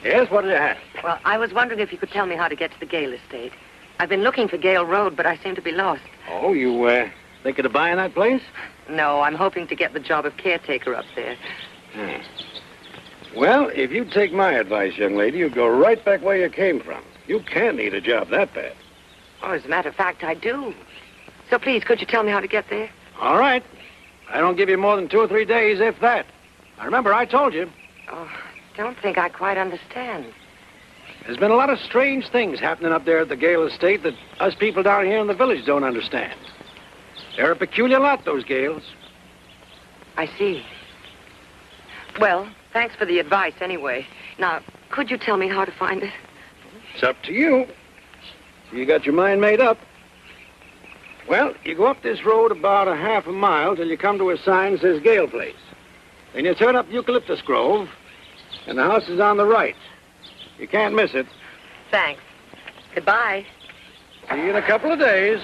Yes, what did you have? Well, I was wondering if you could tell me how to get to the Gale estate. I've been looking for Gale Road, but I seem to be lost. Oh, you, thinking of buying that place? No, I'm hoping to get the job of caretaker up there. Well, if you take my advice, young lady, you'd go right back where you came from. You can't need a job that bad. Oh, as a matter of fact, I do. So please, could you tell me how to get there? All right. I don't give you more than 2 or 3 days, if that. Now, remember, I told you. Oh, I don't think I quite understand. There's been a lot of strange things happening up there at the Gale estate that us people down here in the village don't understand. They're a peculiar lot, those Gales. I see. Well, thanks for the advice anyway. Now, could you tell me how to find it? It's up to you. You got your mind made up. Well, you go up this road about a half a mile till you come to a sign that says Gale Place. Then you turn up Eucalyptus Grove, and the house is on the right. You can't miss it. Thanks. Goodbye. See you in a couple of days.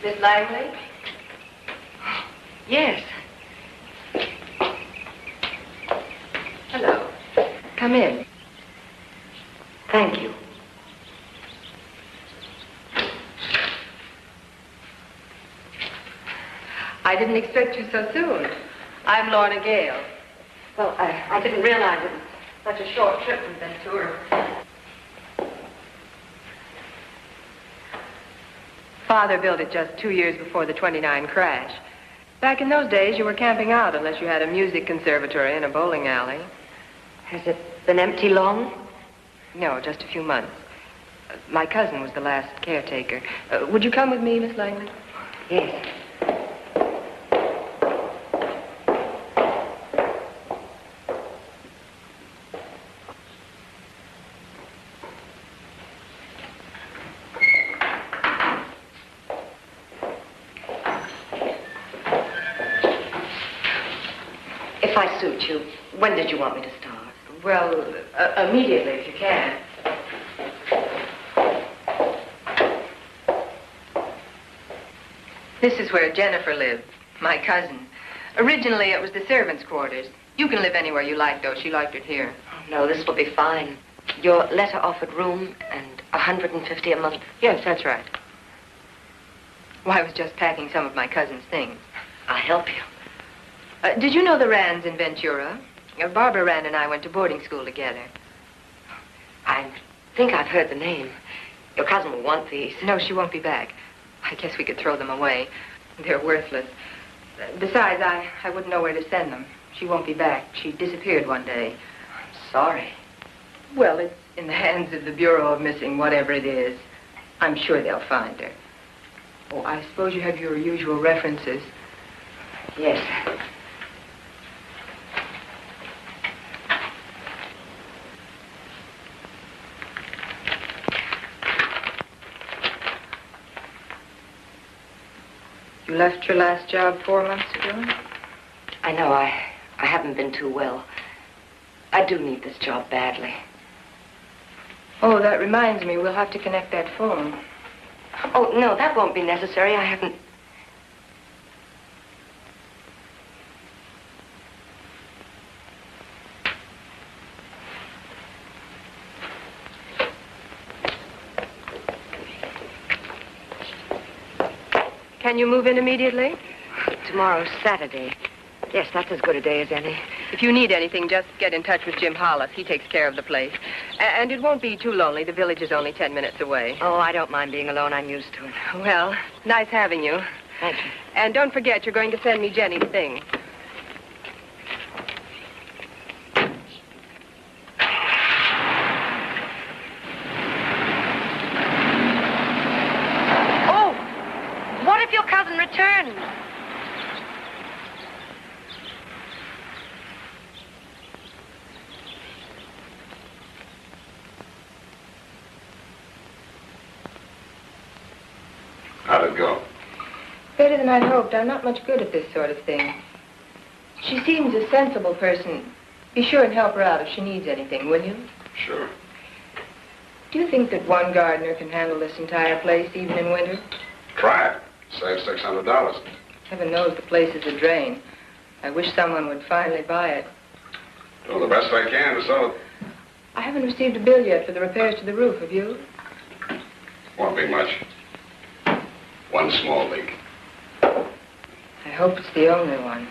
Miss Langley? Yes. Hello. Come in. Thank you. I didn't expect you so soon. I'm Lorna Gale. Well, I didn't realize it was such a short trip from Ventura. Father built it just 2 years before the '29 crash. Back in those days, you were camping out unless you had a music conservatory and a bowling alley. Has it been empty long? No, just a few months. My cousin was the last caretaker. Would you come with me, Miss Langley? Yes. If I suit you, when did you want me to start? Well, immediately, if you can. This is where Jennifer lived, my cousin. Originally, it was the servants' quarters. You can live anywhere you like, though. She liked it here. Oh, no, this will be fine. Your letter offered room and $150 a month. Yes, that's right. Well, I was just packing some of my cousin's things. I'll help you. Did you know the Rands in Ventura? Barbara Rand and I went to boarding school together. I think I've heard the name. Your cousin will want these. No, she won't be back. I guess we could throw them away. They're worthless. Besides, I wouldn't know where to send them. She won't be back. She disappeared one day. I'm sorry. Well, it's in the hands of the Bureau of Missing, whatever it is. I'm sure they'll find her. Oh, I suppose you have your usual references. Yes. You left your last job 4 months ago? I know I haven't been too well. I do need this job badly. Oh, that reminds me, we'll have to connect that phone. Oh, no, that won't be necessary. I haven't... Can you move in immediately? Tomorrow's Saturday. Yes, that's as good a day as any. If you need anything, just get in touch with Jim Hollis. He takes care of the place. And it won't be too lonely. The village is only 10 minutes away. Oh, I don't mind being alone. I'm used to it. Well, nice having you. Thank you. And don't forget, you're going to send me Jenny's things. Oh! What if your cousin returns? How'd it go? Better than I'd hoped. I'm not much good at this sort of thing. She seems a sensible person. Be sure and help her out if she needs anything, will you? Sure. Do you think that one gardener can handle this entire place, even in winter? Try it. Save $600. Heaven knows the place is a drain. I wish someone would finally buy it. Do the best I can to sell it. I haven't received a bill yet for the repairs to the roof, have you? Won't be much. One small leak. I hope it's the only one.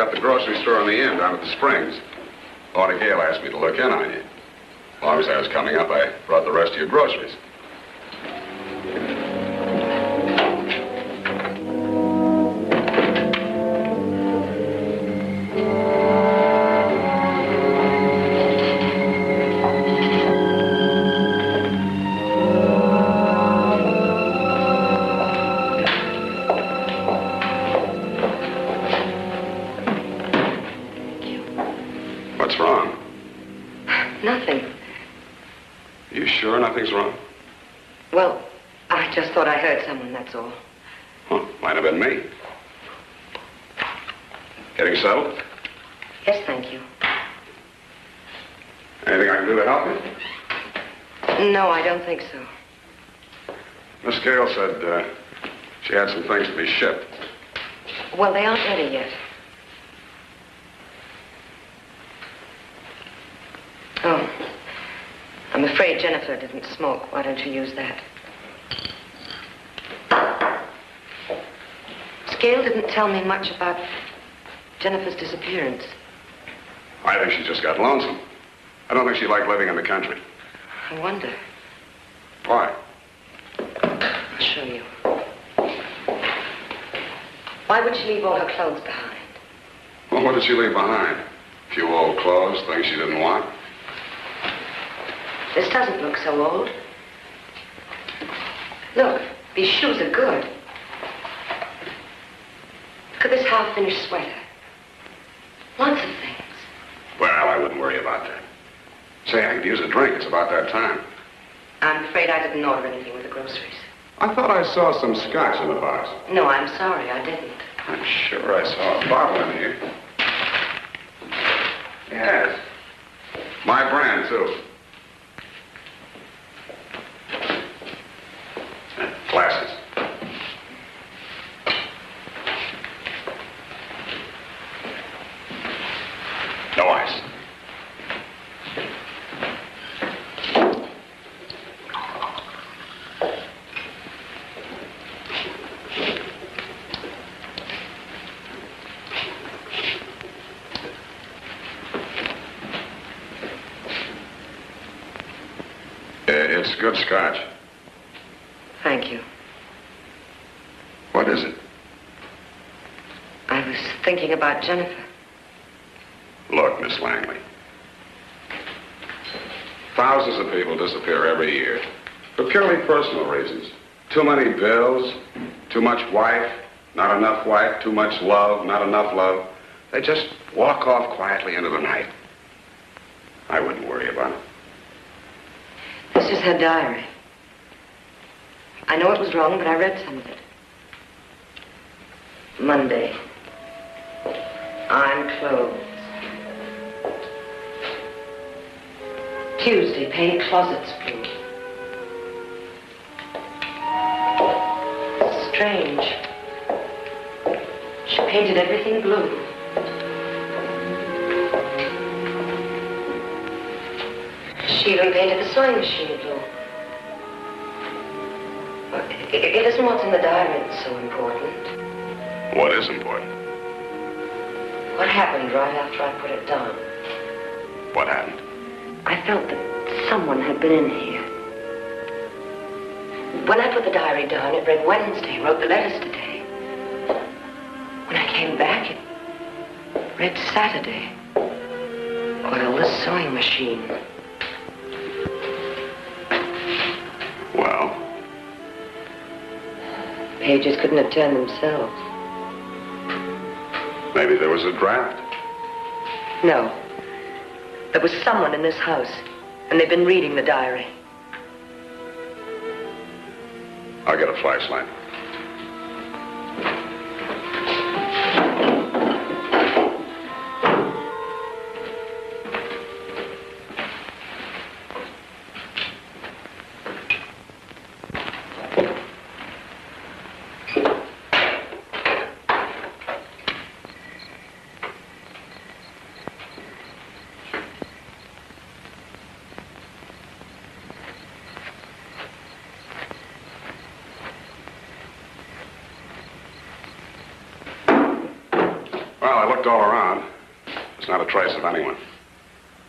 got the grocery store on the inn down at the Springs. Lorna Gale asked me to look in on you. As long as I was coming up, I brought the rest of your groceries. What's wrong? Nothing. You sure nothing's wrong? Well, I just thought I heard someone, that's all. Huh, might have been me. Getting settled? Yes, thank you. Anything I can do to help you? No, I don't think so. Miss Gale said she had some things to be shipped. Well, they aren't ready yet. Oh, I'm afraid Jennifer didn't smoke. Why don't you use that? Scale didn't tell me much about Jennifer's disappearance. I think she just got lonesome. I don't think she liked living in the country. I wonder. Why? I'll show you. Why would she leave all her clothes behind? Well, what did she leave behind? A few old clothes, things she didn't want? This doesn't look so old. Look, these shoes are good. Look at this half-finished sweater. Lots of things. Well, I wouldn't worry about that. Say, I could use a drink. It's about that time. I'm afraid I didn't order anything with the groceries. I thought I saw some scotch in the box. No, I'm sorry, I didn't. I'm sure I saw a bottle in here. Yes. My brand, too. Glasses. No ice. It's good scotch. Thank you. What is it? I was thinking about Jennifer. Look, Miss Langley. Thousands of people disappear every year for purely personal reasons. Too many bills, too much wife, not enough wife, too much love, not enough love. They just walk off quietly into the night. I wouldn't worry about it. This is her diary. I know it was wrong, but I read some of it. Monday. Iron clothes. Tuesday, paint closets blue. Strange. She painted everything blue. She even painted the sewing machine blue. It isn't what's in the diary that's so important. What is important? What happened right after I put it down? What happened? I felt that someone had been in here. When I put the diary down, it read Wednesday, wrote the letters today. When I came back, it read Saturday. Oil the sewing machine. Well? Pages couldn't have turned themselves. Maybe there was a draft. No. There was someone in this house, and they've been reading the diary. I'll get a flashlight. looked all around. There's not a trace of anyone.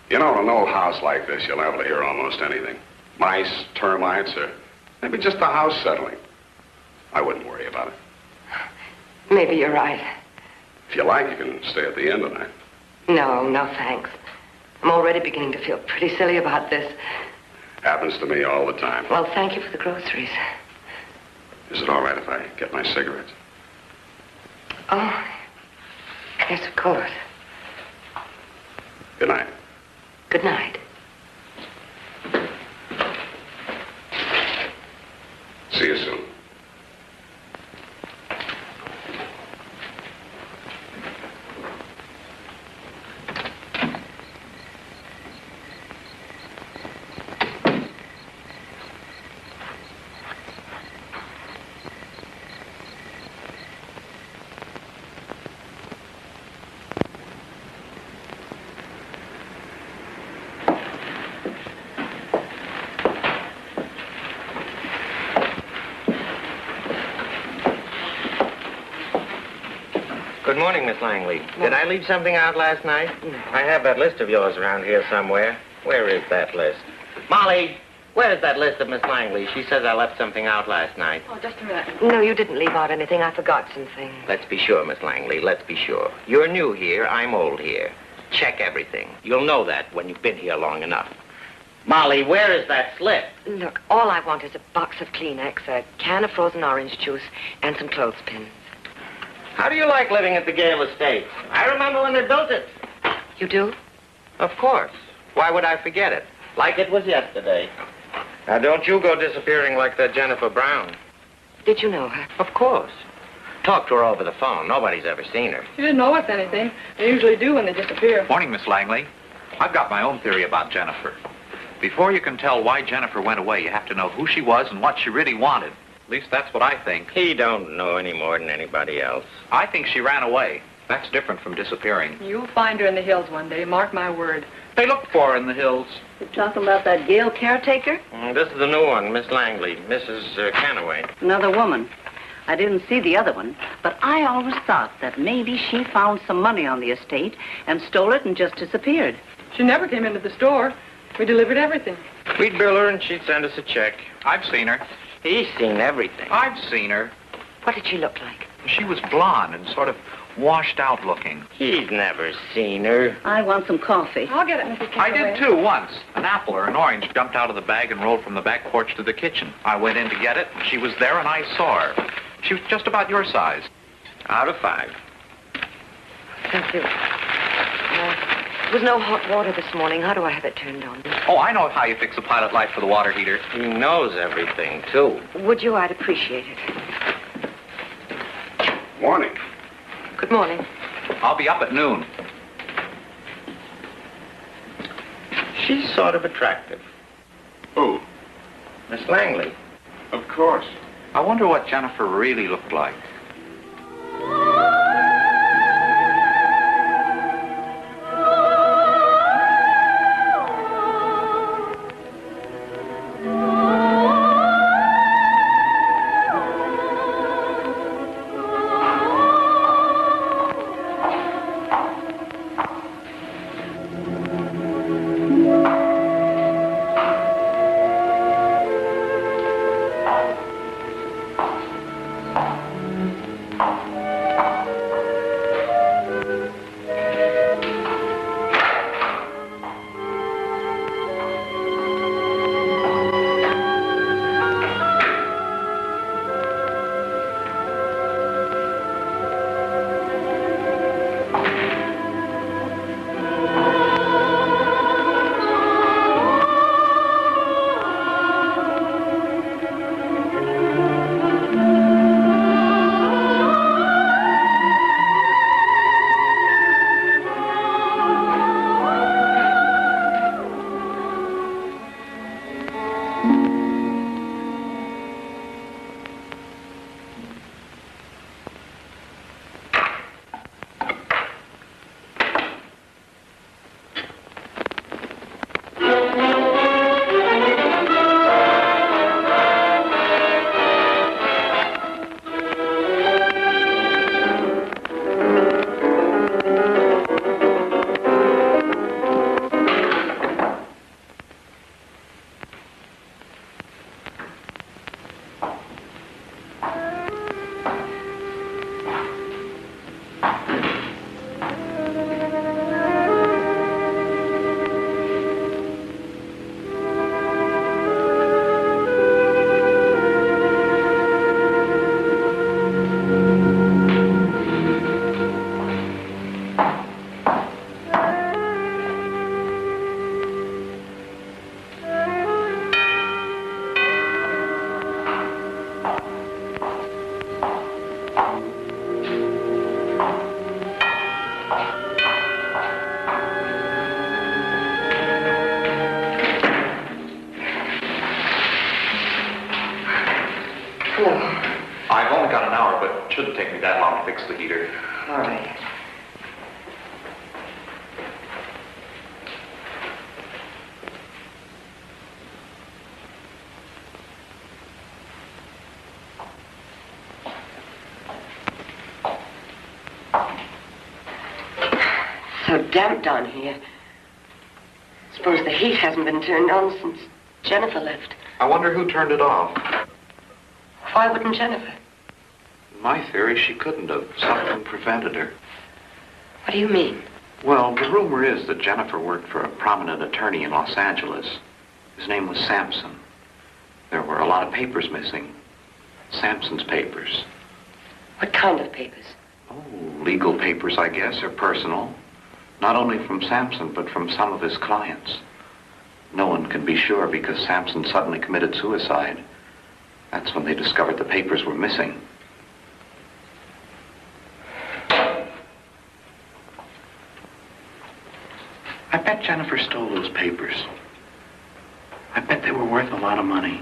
You know, in an old house like this, you'll able to hear almost anything. Mice, termites, or maybe just the house settling. I wouldn't worry about it. Maybe you're right. If you like, you can stay at the inn tonight. No, thanks. I'm already beginning to feel pretty silly about this. Happens to me all the time. Well, thank you for the groceries. Is it all right if I get my cigarettes? Oh, yes, of course. Good night. Good night. See you soon. Good morning, Miss Langley. Did I leave something out last night? I have that list of yours around here somewhere. Where is that list? Molly, where is that list of Miss Langley? She says I left something out last night. Oh, just a minute. No, you didn't leave out anything. I forgot something. Let's be sure, Miss Langley. Let's be sure. You're new here. I'm old here. Check everything. You'll know that when you've been here long enough. Molly, where is that slip? Look, all I want is a box of Kleenex, a can of frozen orange juice, and some clothespins. How do you like living at the Gale estate? I remember when they built it. You do? Of course. Why would I forget it? Like it was yesterday. Now, don't you go disappearing like that Jennifer Brown. Did you know her? Of course. Talked to her over the phone. Nobody's ever seen her. She didn't owe us anything. They usually do when they disappear. Morning, Miss Langley. I've got my own theory about Jennifer. Before you can tell why Jennifer went away, you have to know who she was and what she really wanted. At least that's what I think. He don't know any more than anybody else. I think she ran away. That's different from disappearing. You'll find her in the hills one day, mark my word. They looked for her in the hills. You're talking about that Gale caretaker? This is the new one, Miss Langley, Mrs. Canaway. Another woman. I didn't see the other one, but I always thought that maybe she found some money on the estate and stole it and just disappeared. She never came into the store. We delivered everything. We'd bill her and she'd send us a check. I've seen her. He's seen everything. I've seen her. What did she look like? She was blonde and sort of washed out looking. He's never seen her. I want some coffee. I'll get it, Mrs. I Canaway. did too, once. An apple or an orange jumped out of the bag and rolled from the back porch to the kitchen. I went in to get it. She was there and I saw her. She was just about your size. Out of 5. Thank you. There was no hot water this morning. How do I have it turned on? Oh, I know how you fix a pilot light for the water heater. He knows everything, too. Would you? I'd appreciate it. Morning. Good morning. I'll be up at noon. She's sort of attractive. Who? Miss Langley. Of course. I wonder what Jennifer really looked like. Shouldn't take me that long to fix the heater. All right. So damp down here. Suppose the heat hasn't been turned on since Jennifer left. I wonder who turned it off. Why wouldn't Jennifer? In my theory, she couldn't have. Something prevented her. What do you mean? Well, the rumor is that Jennifer worked for a prominent attorney in Los Angeles. His name was Sampson. There were a lot of papers missing. Sampson's papers. What kind of papers? Oh, legal papers, I guess, or personal. Not only from Sampson, but from some of his clients. No one can be sure because Sampson suddenly committed suicide. That's when they discovered the papers were missing. I bet Jennifer stole those papers. I bet they were worth a lot of money.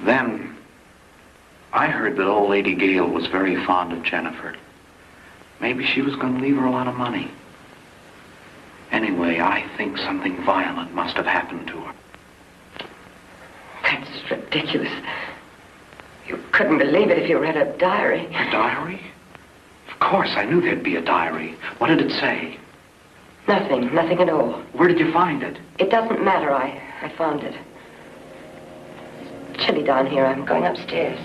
Then, I heard that old Lady Gale was very fond of Jennifer. Maybe she was going to leave her a lot of money. Anyway, I think something violent must have happened to her. That's ridiculous. You couldn't believe it if you read a diary. A diary? Of course, I knew there'd be a diary. What did it say? Nothing at all. Where did you find it? It doesn't matter. I found it. It's chilly down here. I'm going upstairs.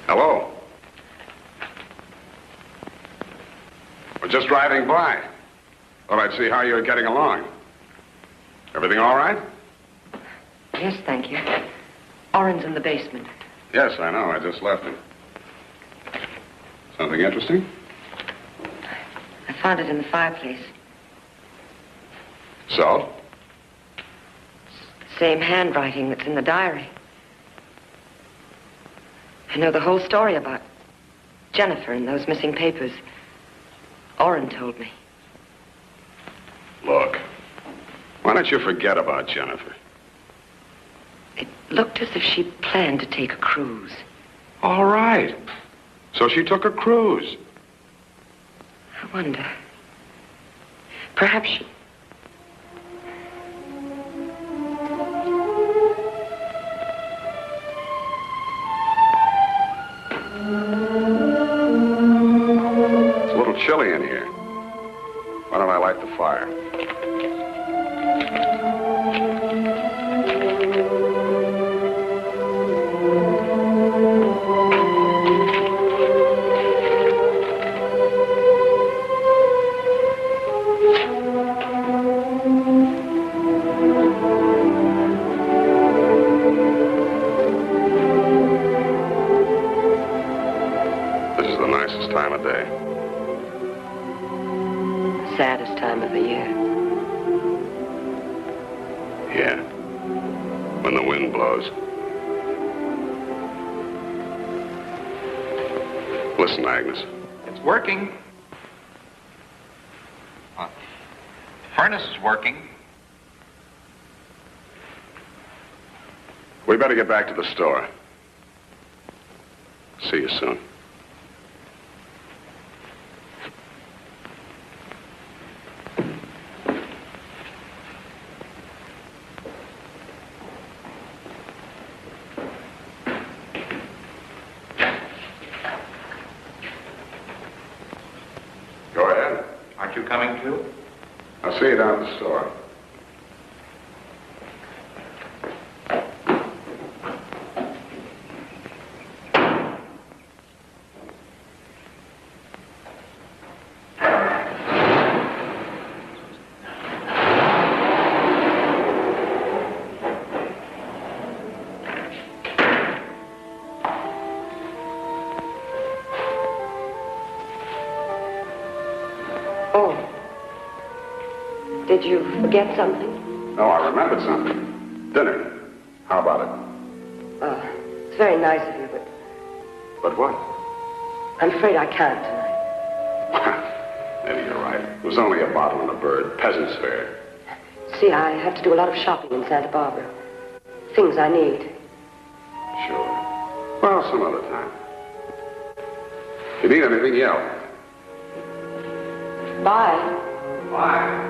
Hello. We're just driving by. Thought I'd see how you're getting along. Everything all right? Yes, thank you. Orin's in the basement. Yes, I know. I just left him. Something interesting? I found it in the fireplace. So? Same handwriting that's in the diary. I know the whole story about Jennifer and those missing papers. Orin told me. Look, why don't you forget about Jennifer? It looked as if she planned to take a cruise. All right. So she took a cruise. I wonder. Perhaps she... It's a little chilly in here. Why don't I light the fire? Time of day. Saddest time of the year. Yeah. When the wind blows. Listen, Agnes. It's working. Furnace is working. We better get back to the store. See you soon. Aren't you coming too? I'll see you down at the store. Did you forget something? No, I remembered something. Dinner. How about it? It's very nice of you, but But what? I'm afraid I can't tonight. Maybe you're right. It was only a bottle and a bird. Peasant's fare. See, I have to do a lot of shopping in Santa Barbara. Things I need. Sure. Well, some other time. If you need anything, yell. Bye. Bye.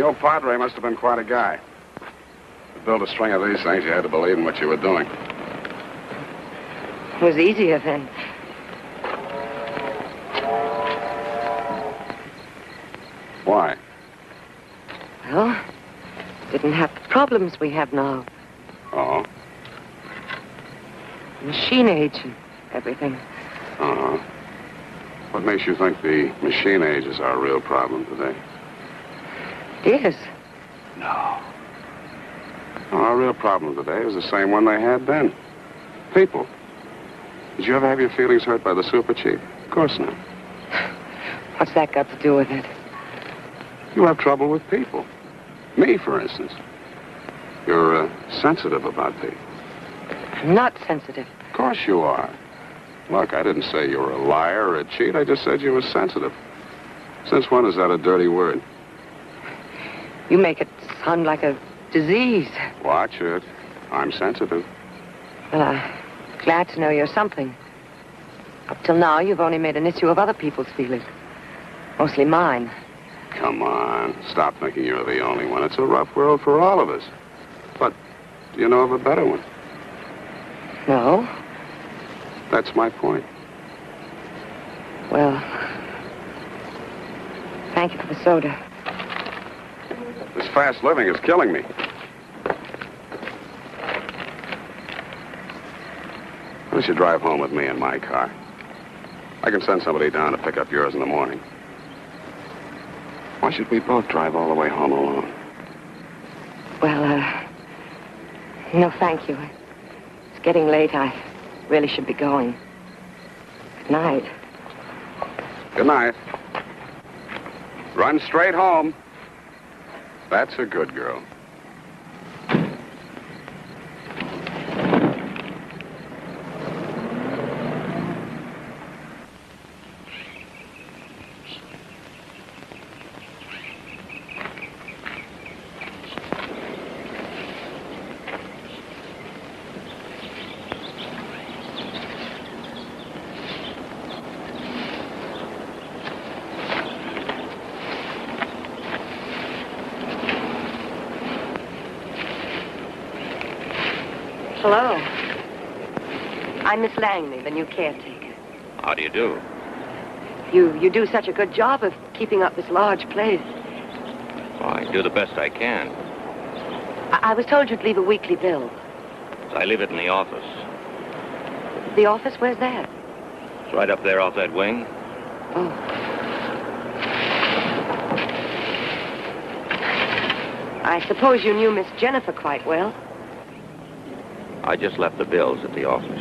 The old padre must have been quite a guy. To build a string of these things, you had to believe in what you were doing. It was easier then. Why? Well, didn't have the problems we have now. Oh? Machine age and everything. Uh-huh. What makes you think the machine age is our real problem today? It is. No. Our real problem today is the same one they had then. People. Did you ever have your feelings hurt by the super chief? Of course not. What's that got to do with it? You have trouble with people. Me, for instance. You're sensitive about people. I'm not sensitive. Of course you are. Look, I didn't say you were a liar or a cheat. I just said you were sensitive. Since when is that a dirty word? You make it sound like a disease. Watch it. I'm sensitive. Well, I'm glad to know you're something. Up till now, you've only made an issue of other people's feelings. Mostly mine. Come on. Stop thinking you're the only one. It's a rough world for all of us. But do you know of a better one? No. That's my point. Well, thank you for the soda. This fast living is killing me. Why don't you drive home with me in my car? I can send somebody down to pick up yours in the morning. Why should we both drive all the way home alone? Well, no, thank you. It's getting late. I really should be going. Good night. Good night. Run straight home. That's a good girl. Hello. I'm Miss Langley, the new caretaker. How do you do? You do such a good job of keeping up this large place. Well, I do the best I can. I was told you'd leave a weekly bill. I leave it in the office. The office? Where's that? It's right up there off that wing. Oh. I suppose you knew Miss Jennifer quite well. I just left the bills at the office.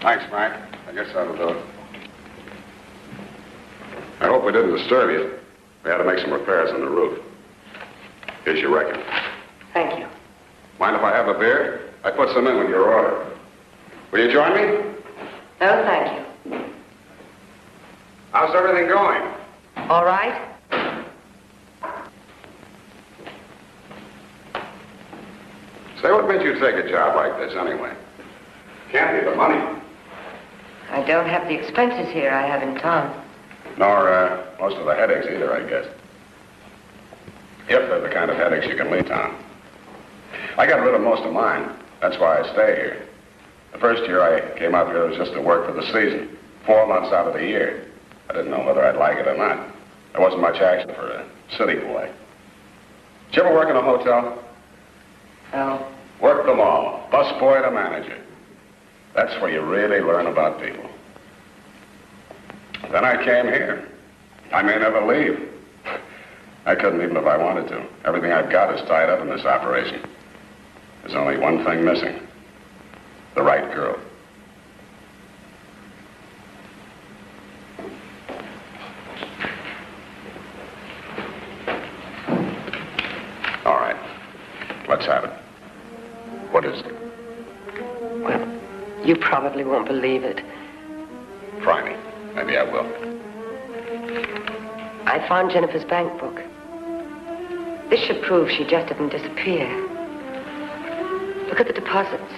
Thanks, Mac. I guess that'll do it. I hope we didn't disturb you. We had to make some repairs on the roof. Here's your reckoning. Thank you. Mind if I have a beer? I put some in with your order. Will you join me? No, thank you. How's everything going? All right. Say, what made you take a job like this anyway? Can't be the money. I don't have the expenses here I have in town. Nor most of the headaches either, I guess. If they're the kind of headaches you can leave town. I got rid of most of mine. That's why I stay here. The first year I came out here was just to work for the season. 4 months out of the year. I didn't know whether I'd like it or not. There wasn't much action for a city boy. Did you ever work in a hotel? No. Worked them all. Busboy to manager. That's where you really learn about people. Then I came here. I may never leave. I couldn't even if I wanted to. Everything I've got is tied up in this operation. There's only one thing missing. The right girl. All right. Let's have it. What is it? Well, you probably won't believe it. Try me. Maybe I will. I found Jennifer's bank book. This should prove she just didn't disappear. Look at the deposits.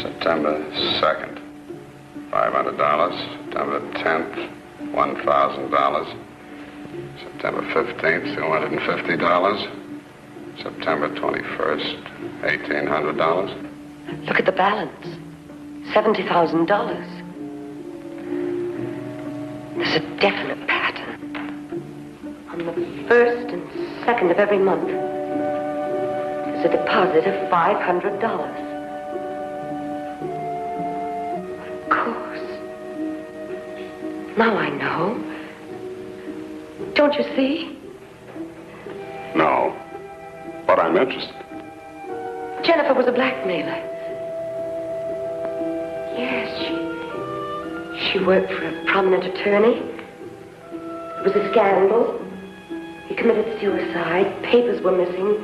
September 2nd, $500. September 10th, $1,000. September 15th, $250. September 21st, $1,800. Look at the balance. $70,000. There's a definite pattern. On the 1st and 2nd of every month, there's a deposit of $500. Of course. Now I know. Don't you see? No. But I'm interested. Jennifer was a blackmailer. Yes, she worked for a prominent attorney. It was a scandal. He committed suicide. Papers were missing.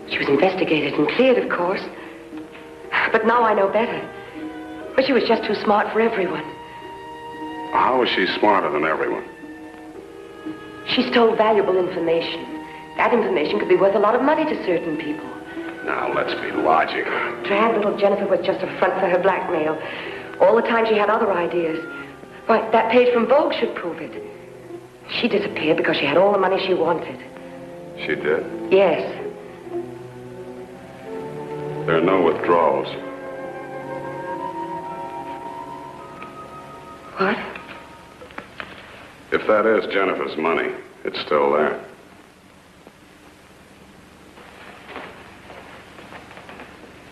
She was investigated and cleared, of course. But now I know better. But she was just too smart for everyone. How was she smarter than everyone? She stole valuable information. That information could be worth a lot of money to certain people. Now, let's be logical. Drab little Jennifer was just a front for her blackmail. All the time she had other ideas. Why, that page from Vogue should prove it. She disappeared because she had all the money she wanted. She did? Yes. There are no withdrawals. What? If that is Jennifer's money, it's still there.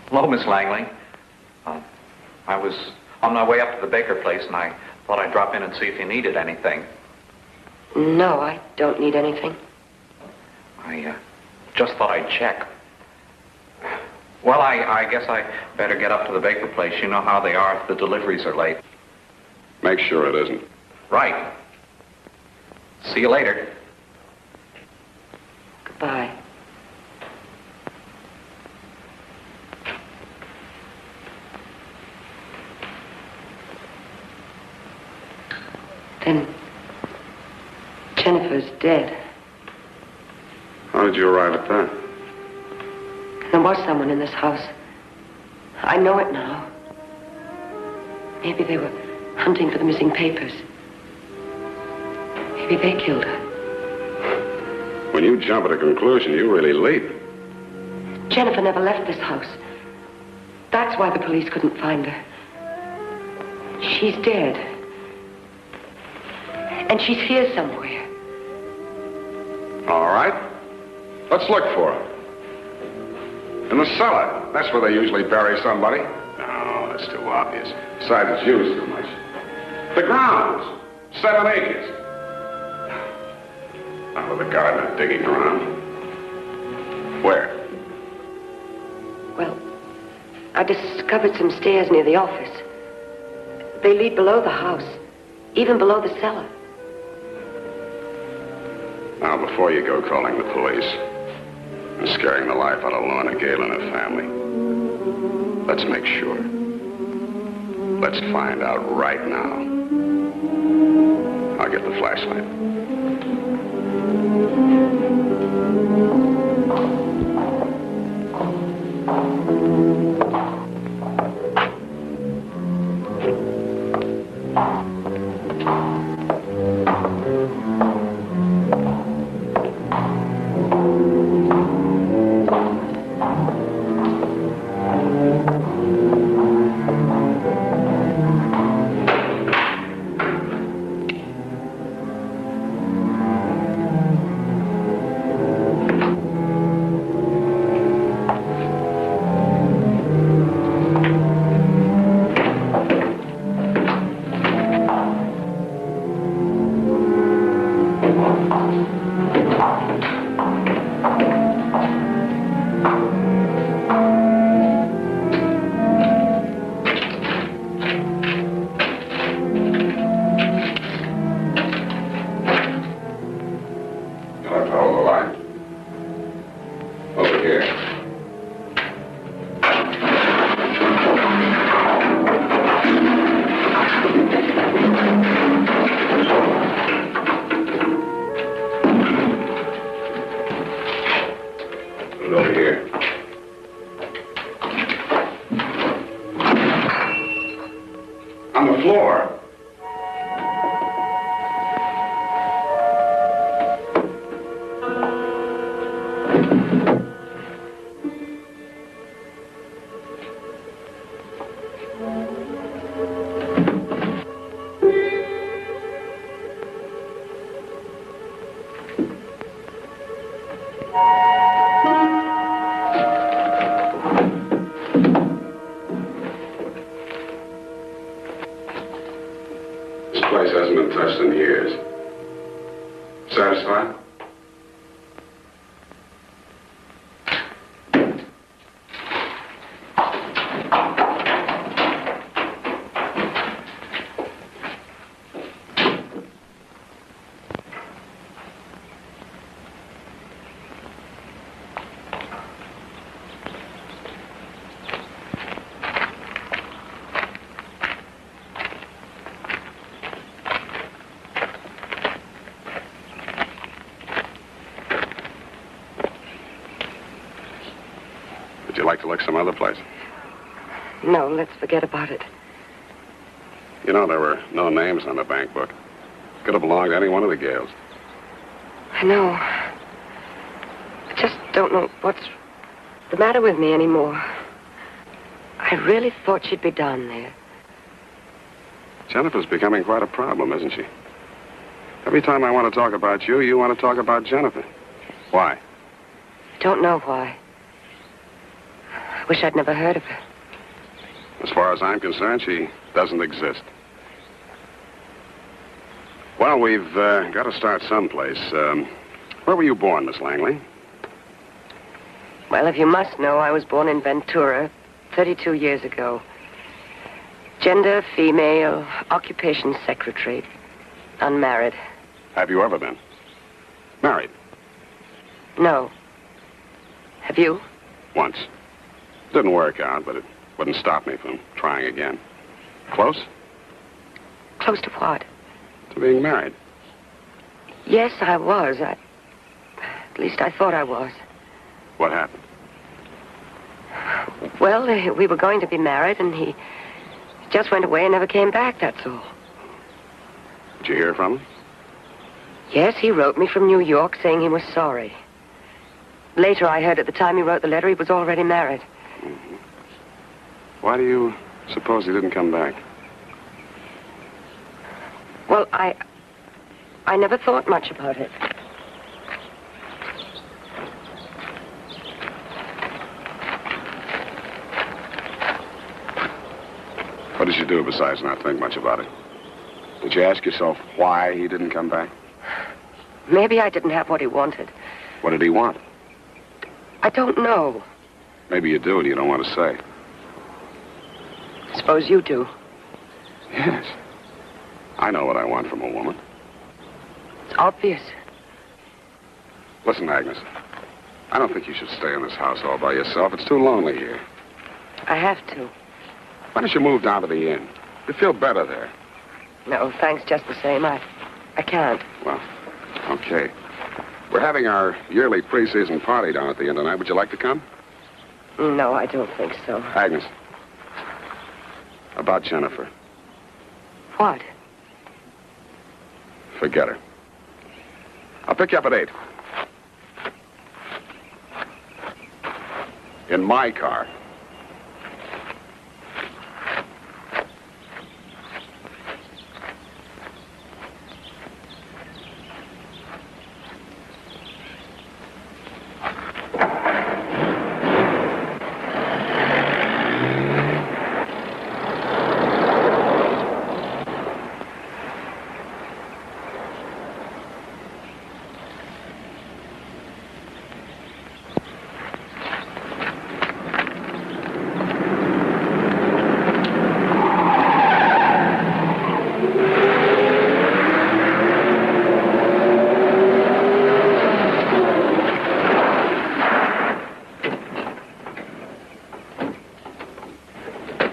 Hello, Miss Langley. I was on my way up to the Baker place, and I thought I'd drop in and see if you needed anything. No, I don't need anything. I just thought I'd check. Well, I guess I better get up to the Baker place. You know how they are if the deliveries are late. Make sure it isn't. Right. See you later. Goodbye. Then Jennifer's dead. How did you arrive at that? There was someone in this house. I know it now. Maybe they were hunting for the missing papers. Maybe they killed her. When you jump at a conclusion, you really leap. Jennifer never left this house. That's why the police couldn't find her. She's dead. And she's here somewhere. All right. Let's look for her. In the cellar. That's where they usually bury somebody. No, that's too obvious. Besides, it's used too much. The grounds. 7 acres. Not with a gardener digging around. Where? Well, I discovered some stairs near the office. They lead below the house, even below the cellar. Now, before you go calling the police and scaring the life out of Lorna Gale and her family, let's make sure. Let's find out right now. I'll get the flashlight. Would you like to look some other place? No, let's forget about it. You know, there were no names on the bank book. Could have belonged to any one of the Gales. I know. I just don't know what's the matter with me anymore. I really thought she'd be down there. Jennifer's becoming quite a problem, isn't she? Every time I want to talk about you, you want to talk about Jennifer. Why? I don't know why. I wish I'd never heard of her. As far as I'm concerned, she doesn't exist. Well, we've got to start someplace. Where were you born, Miss Langley? Well, if you must know, I was born in Ventura 32 years ago. Gender, female, occupation, secretary. Unmarried. Have you ever been? Married? No. Have you? Once. Didn't work out, but it wouldn't stop me from trying again. Close? Close to what? To being married. Yes, I was. At least I thought I was. What happened? Well, we were going to be married, and he just went away and never came back, that's all. Did you hear from him? Yes, he wrote me from New York saying he was sorry. Later, I heard at the time he wrote the letter he was already married. Mm-hmm. Why do you suppose he didn't come back? Well, I never thought much about it. What did you do besides not think much about it? Did you ask yourself why he didn't come back? Maybe I didn't have what he wanted. What did he want? I don't know. Maybe you do and you don't want to say. I suppose you do. Yes. I know what I want from a woman. It's obvious. Listen, Agnes. I don't think you should stay in this house all by yourself. It's too lonely here. I have to. Why don't you move down to the inn? You'd feel better there. No, thanks just the same. I can't. Well, okay. We're having our yearly pre-season party down at the inn tonight. Would you like to come? No, I don't think so. Agnes. About Jennifer. What? Forget her. I'll pick you up at 8. In my car.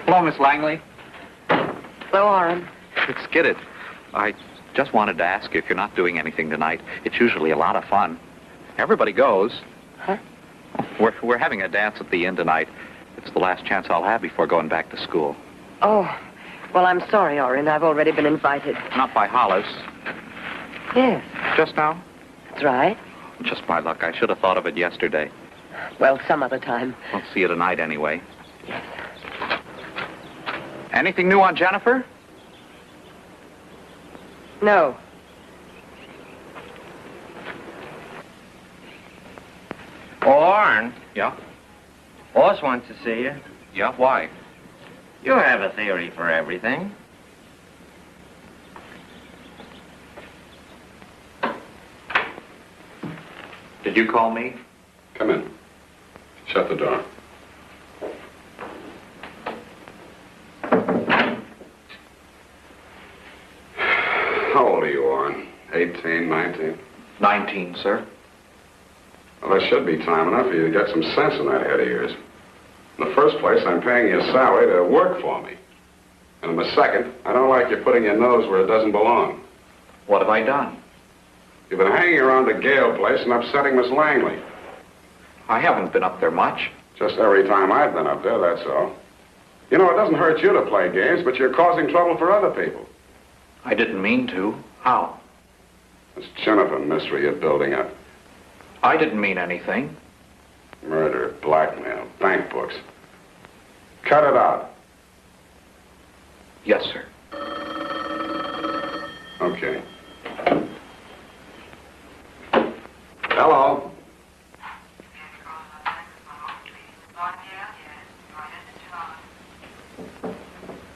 Hello, Miss Langley. Hello, Orin. It's Skidded. I just wanted to ask you if you're not doing anything tonight. It's usually a lot of fun. Everybody goes. Huh? We're having a dance at the inn tonight. It's the last chance I'll have before going back to school. Oh, well, I'm sorry, Orin. I've already been invited. Not by Hollis. Yes, Just now? that's right. Just my luck. I should have thought of it yesterday. Well, some other time. I'll see you tonight anyway. Anything new on Jennifer? No. Orin, Yeah? Boss wants to see you. Yeah, why? You have a theory for everything. Did you call me? Come in. Shut the door. How old are you, Orin? 18, 19? 19, sir. Well, there should be time enough for you to get some sense in that head of yours. In the first place, I'm paying you a salary to work for me. And in the second, I don't like you putting your nose where it doesn't belong. What have I done? You've been hanging around the Gale place and upsetting Miss Langley. I haven't been up there much. Just every time I've been up there, that's all. You know, it doesn't hurt you to play games, but you're causing trouble for other people. I didn't mean to. How? This Jennifer mystery you're building up. I didn't mean anything. Murder, blackmail, bank books. Cut it out. Yes, sir. Okay. Hello?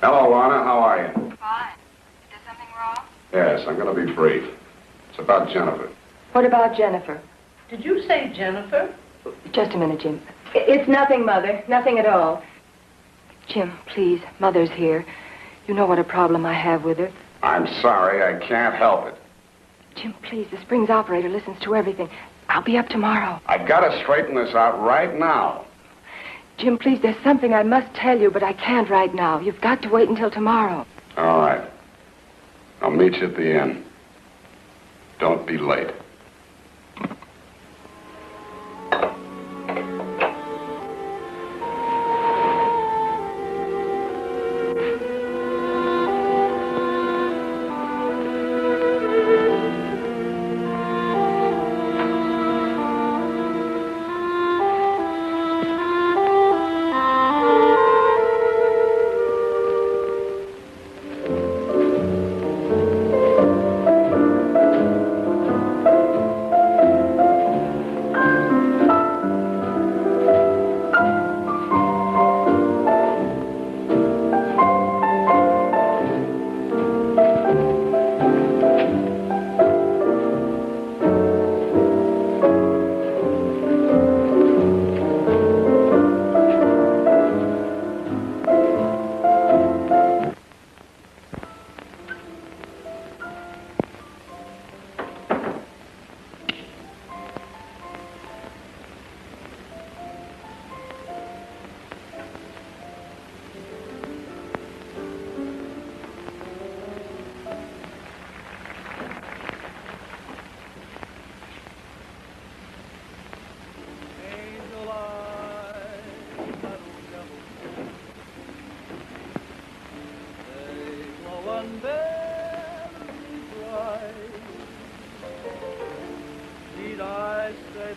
Hello, Lorna. How are you? Fine. Is there something wrong? Yes, I'm going to be brief. It's about Jennifer. What about Jennifer? Did you say Jennifer? Just a minute, Jim. It's nothing, Mother. Nothing at all. Jim, please. Mother's here. You know what a problem I have with her. I'm sorry. I can't help it. Jim, please. The Springs operator listens to everything. I'll be up tomorrow. I've got to straighten this out right now. Jim, please, there's something I must tell you, but I can't right now. You've got to wait until tomorrow. All right. I'll meet you at the inn. Don't be late.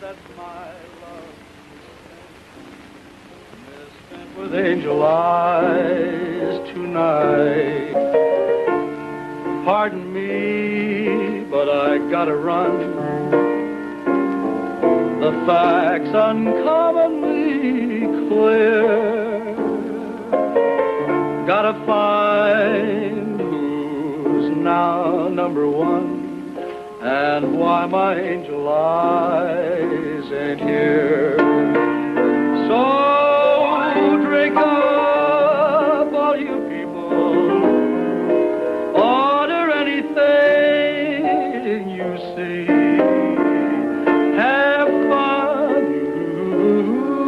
that my love is spent with angel eyes tonight. Pardon me, but I gotta run. The facts uncommonly clear. Gotta find who's now number one and why my angel eyes ain't here. So drink up, all you people. Order anything you see. Have fun, you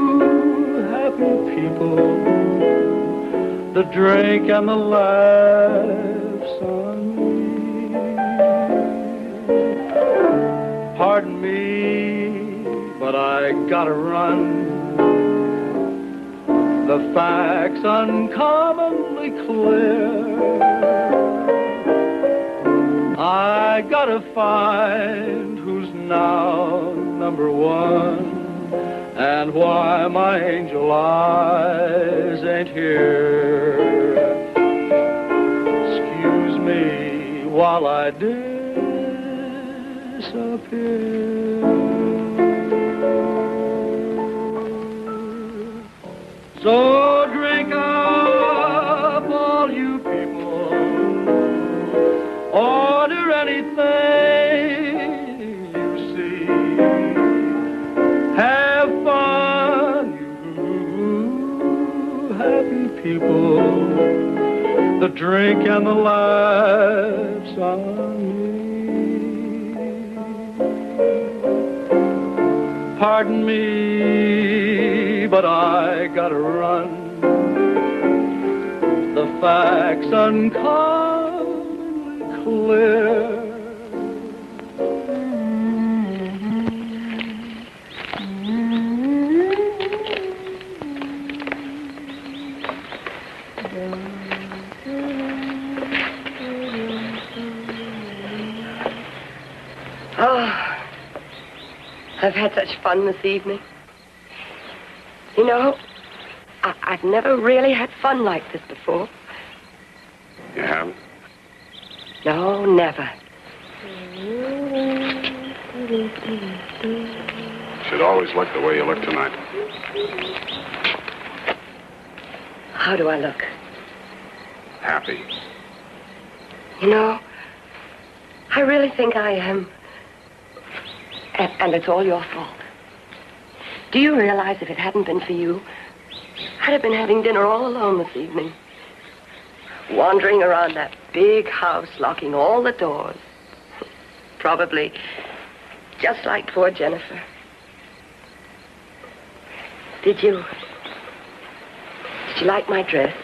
happy people. The drink and the laughs on me. Pardon me, but I gotta run. The facts uncommonly clear. I gotta find who's now number one and why my angel eyes ain't here. Excuse me while I disappear. So drink up, all you people. Order anything you see. Have fun, you happy people. The drink and the laughs on me. Pardon me, but I gotta run. The facts uncommonly clear. Oh, I've had such fun this evening. You know, I've never really had fun like this before. You haven't? No, never. Should always look the way you look tonight. How do I look? Happy. You know, I really think I am. And it's all your fault. Do you realize if it hadn't been for you, I'd have been having dinner all alone this evening. Wandering around that big house, locking all the doors. Probably just like poor Jennifer. Did you like my dress?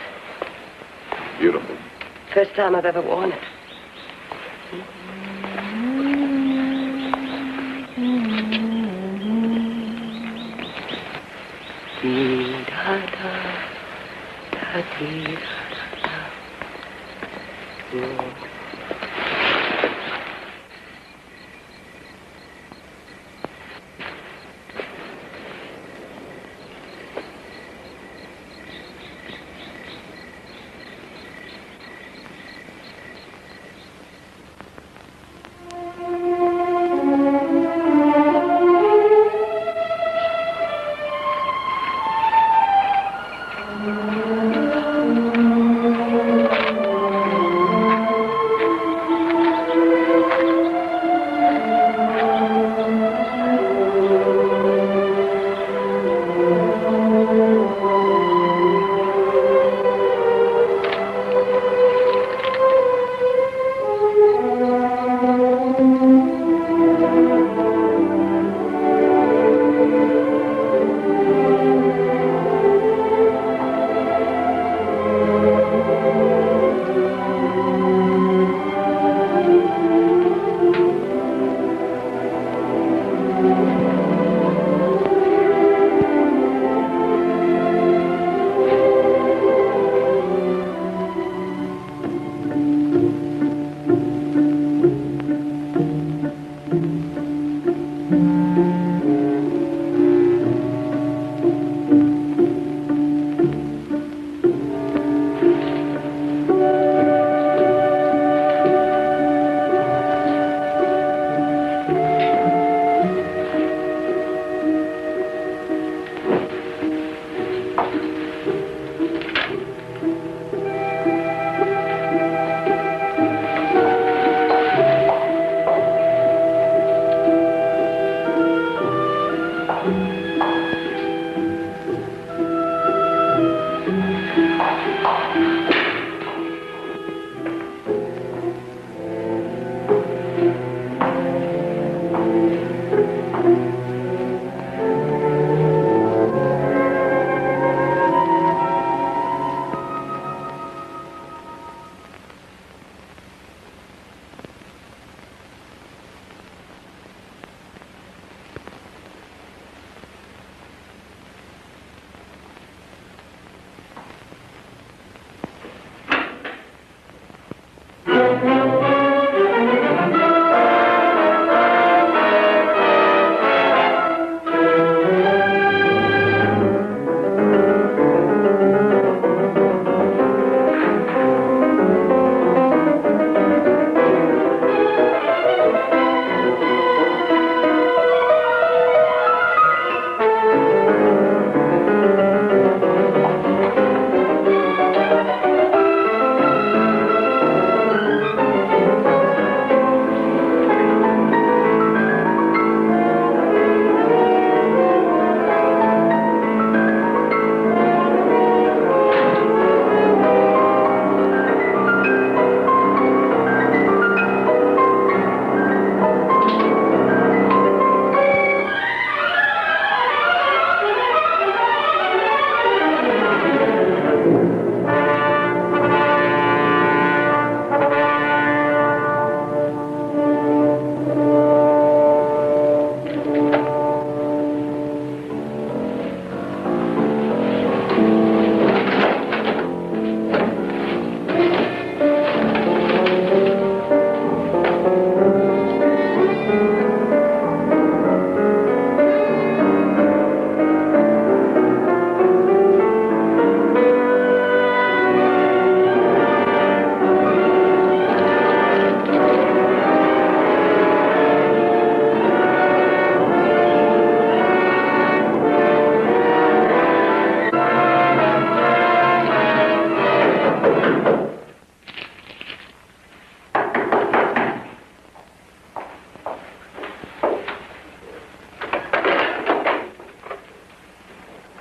Beautiful. First time I've ever worn it.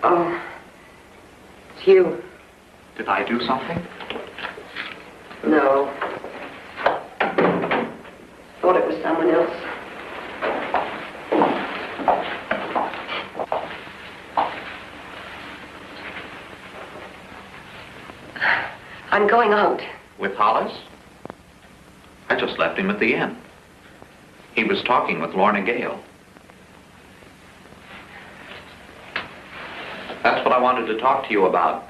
Oh. It's you. Did I do something? No. Thought it was someone else. I'm going out. With Hollis? I just left him at the inn. He was talking with Lorna Gale. That's what I wanted to talk to you about.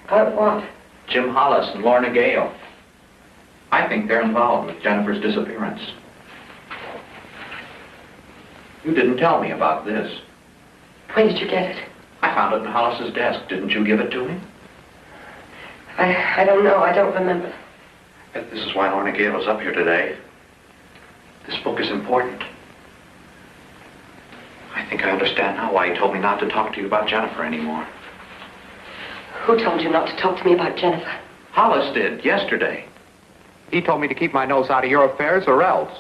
About what? Jim Hollis and Lorna Gale. I think they're involved with Jennifer's disappearance. You didn't tell me about this. When did you get it? I found it in Hollis's desk. Didn't you give it to him? I don't know. I don't remember. This is why Lorna Gale is up here today. This book is important. I think I understand now why he told me not to talk to you about Jennifer anymore. Who told you not to talk to me about Jennifer? Hollis did, yesterday. He told me to keep my nose out of your affairs or else.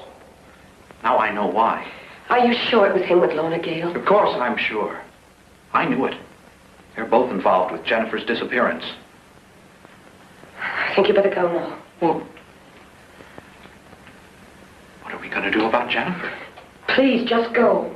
Now I know why. Are you sure it was him with Lorna Gale? Of course I'm sure. I knew it. They're both involved with Jennifer's disappearance. I think you better go now. Well, what are we going to do about Jennifer? Please, just go.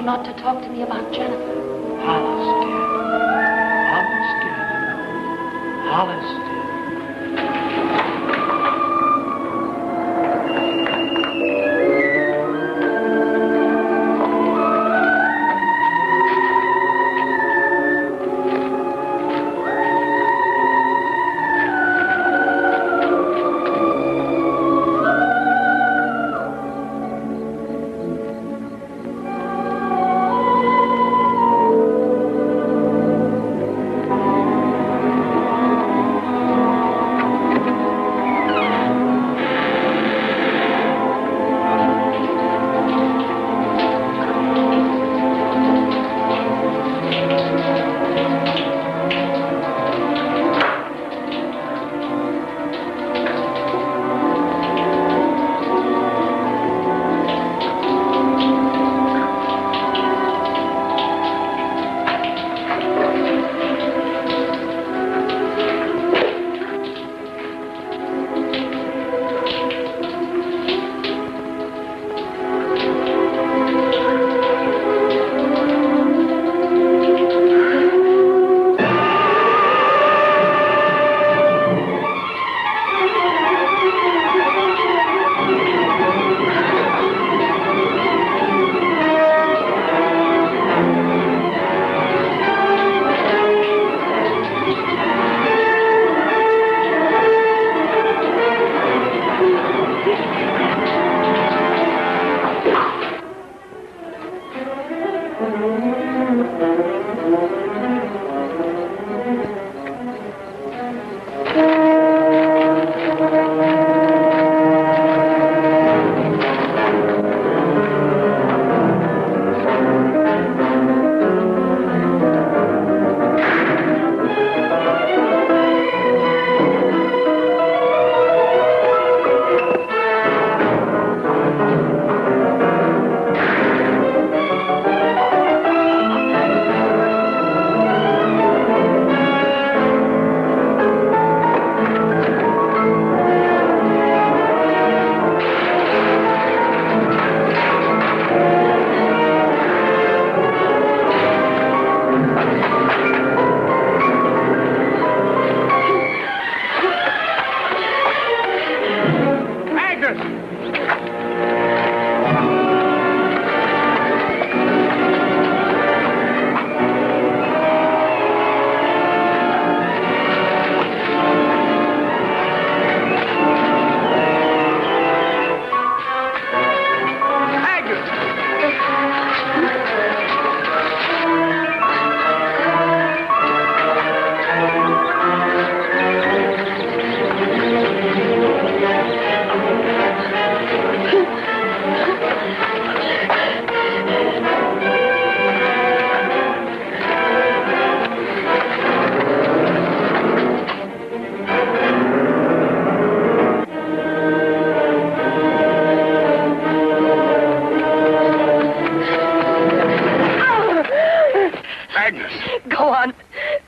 Not to talk to me about Jennifer. Hollis did. Hollis did. Hollis did.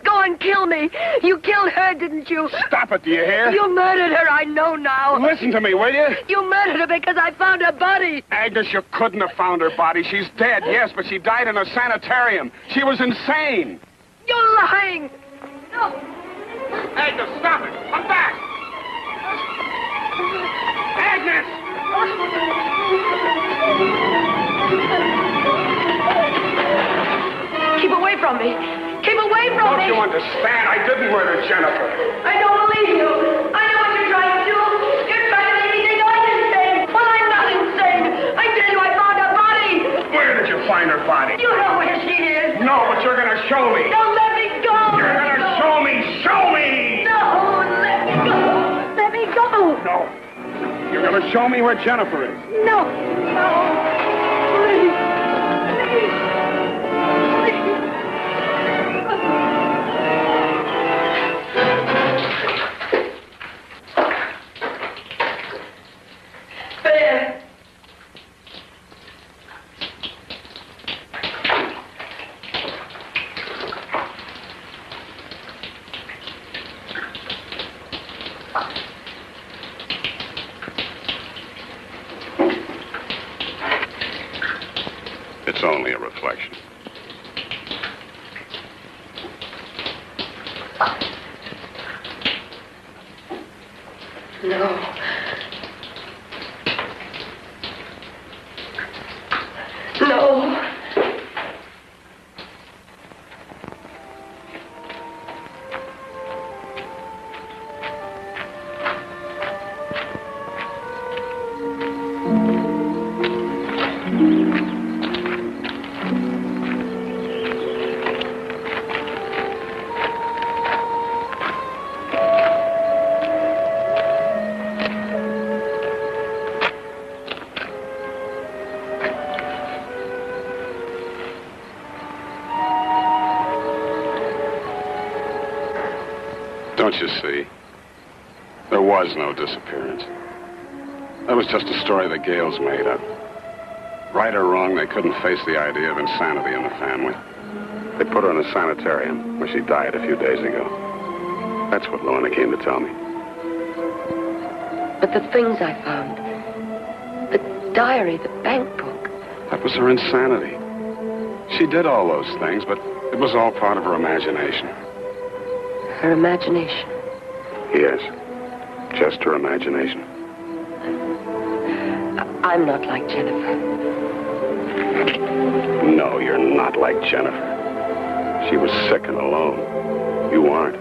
Go and kill me. You killed her, didn't you? Stop it, do you hear? You murdered her, I know now. Listen to me, will you? You murdered her because I found her body. Agnes, you couldn't have found her body. She's dead, yes, but she died in a sanitarium. She was insane. You're lying. No. Agnes, stop it. Come back. Agnes! Keep away from me. Keep away from me. Don't you understand? I didn't murder Jennifer. I don't believe you. I know what you're trying to do. You're trying to make me think I'm insane. Well, I'm not insane. I tell you, I found her body. Where did you find her body? You know where she is. No, but you're going to show me. Don't let me go. You're going to show me. Show me. No, let me go. Let me go. No. You're going to show me where Jennifer is. No. No. Please. Please. Thayer. It's only a reflection. No. No. Don't you see? There was no disappearance. That was just a story the Gales made up. Right or wrong, they couldn't face the idea of insanity in the family. They put her in a sanitarium where she died a few days ago. That's what Lorna came to tell me. But the things I found, the diary, the bank book. That was her insanity. She did all those things, but it was all part of her imagination. Her imagination. Yes, just her imagination. I'm not like Jennifer. No, you're not like Jennifer. She was sick and alone. You aren't.